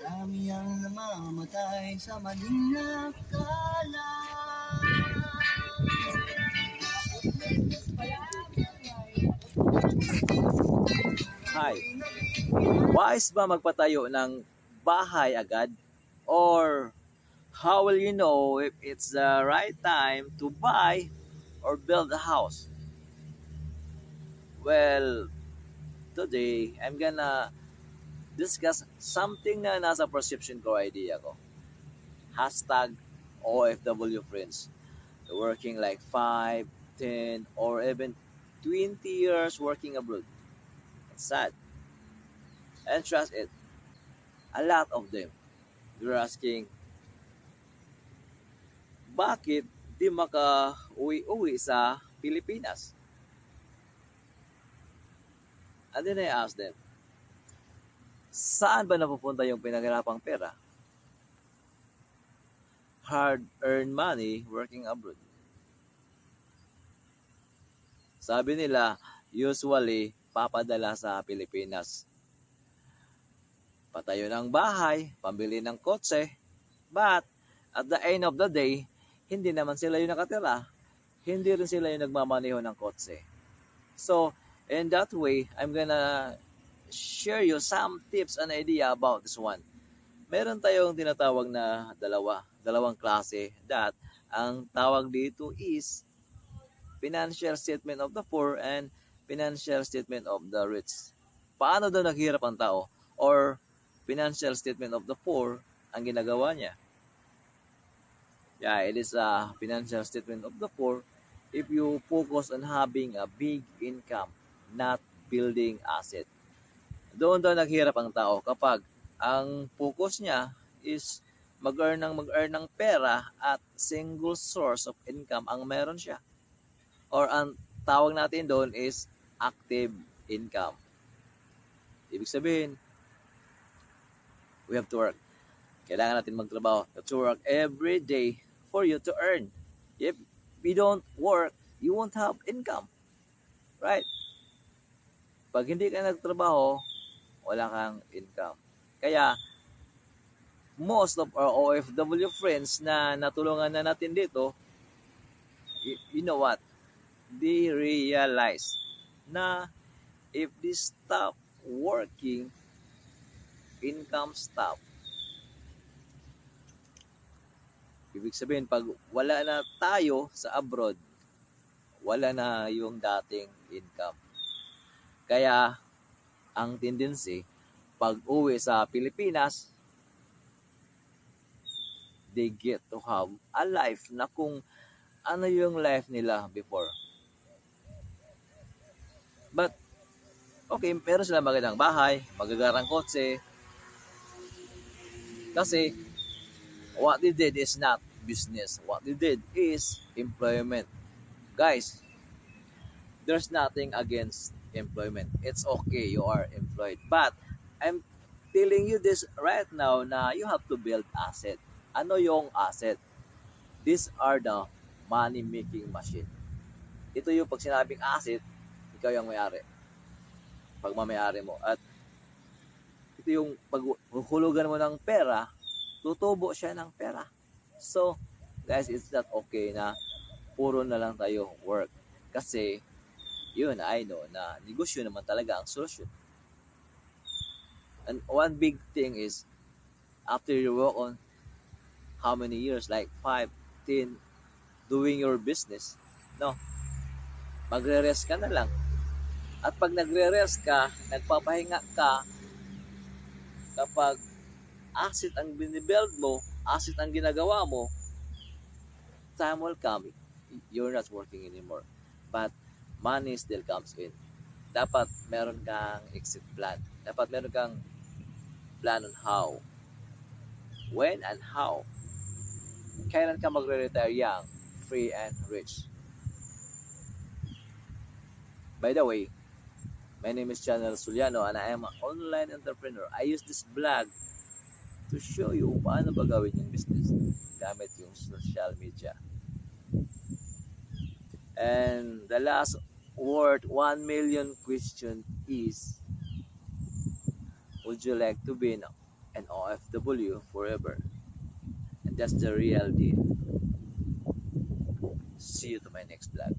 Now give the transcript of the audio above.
Marami ang namamatay sa maling akala. Hi, wise ba magpatayo ng bahay agad? Or how will you know if it's the right time to buy or build a house? Well, today I'm gonna discuss something na nasa perception ko idea ko. Hashtag OFW friends. Working like 5, 10, or even 20 years working abroad. It's sad. And trust it, a lot of them, they're asking, bakit di maka-uwi-uwi sa Pilipinas? And then I asked them, saan ba napupunta yung pinaghirapang pera? Hard-earned money working abroad. Sabi nila, usually, papadala sa Pilipinas. Patayo ng bahay, pambili ng kotse, but at the end of the day, hindi naman sila yung nakatira. Hindi rin sila yung nagmamaneho ng kotse. So, in that way, I'm gonna share you some tips and idea about this one. Meron tayong tinatawag na dalawang klase that ang tawag dito is financial statement of the poor and financial statement of the rich. Paano daw naghirap ang tao? Or financial statement of the poor ang ginagawa niya? Yeah, it is a financial statement of the poor if you focus on having a big income, not building asset. Doon daw naghirap ang tao kapag ang focus niya is mag-earn ng pera at single source of income ang meron siya. Or ang tawag natin doon is active income. Ibig sabihin, we have to work. Kailangan natin magtrabaho. You have to work every day for you to earn. If you don't work, you won't have income. Right? Pag hindi ka nagtrabaho, wala kang income. Kaya, most of our OFW friends na natulungan na natin dito, you know what? They realize na if they stop working, income stop. Ibig sabihin, pag wala na tayo sa abroad, wala na yung dating income. Kaya, ang tendency, pag uwi sa Pilipinas, they get to have a life na kung ano yung life nila before. But, okay, meron sila magandang bahay, magagarang kotse. Kasi, what they did is not business. What they did is employment. Guys, there's nothing against employment. It's okay, you are employed. But, I'm telling you this right now na you have to build asset. Ano yung asset? These are the money-making machine. Ito yung pag sinabing asset, ikaw yung may-ari. Pag mamayari mo. At ito yung paghuhulugan mo ng pera, tutubo siya ng pera. So, guys, it's not okay na puro na lang tayo work. Kasi, yun, I know na negosyo naman talaga ang solusyon. And one big thing is, after you work on how many years, like 5, 10, doing your business, no, magre-rest ka na lang. At pag nagre-rest ka, nagpapahinga ka, kapag asset ang binibuild mo, asset ang ginagawa mo, time will come, you're not working anymore. But money still comes in. Dapat meron kang exit plan. Dapat meron kang plan on how, when and how. Kailan ka magre-retire young, free and rich. By the way, my name is Channel Suliano and I am an online entrepreneur. I use this blog to show you paano ba gawin yung business gamit yung social media. And the last word, 1 million question is, would you like to be an an OFW forever. And that's the real deal. See you to my next vlog.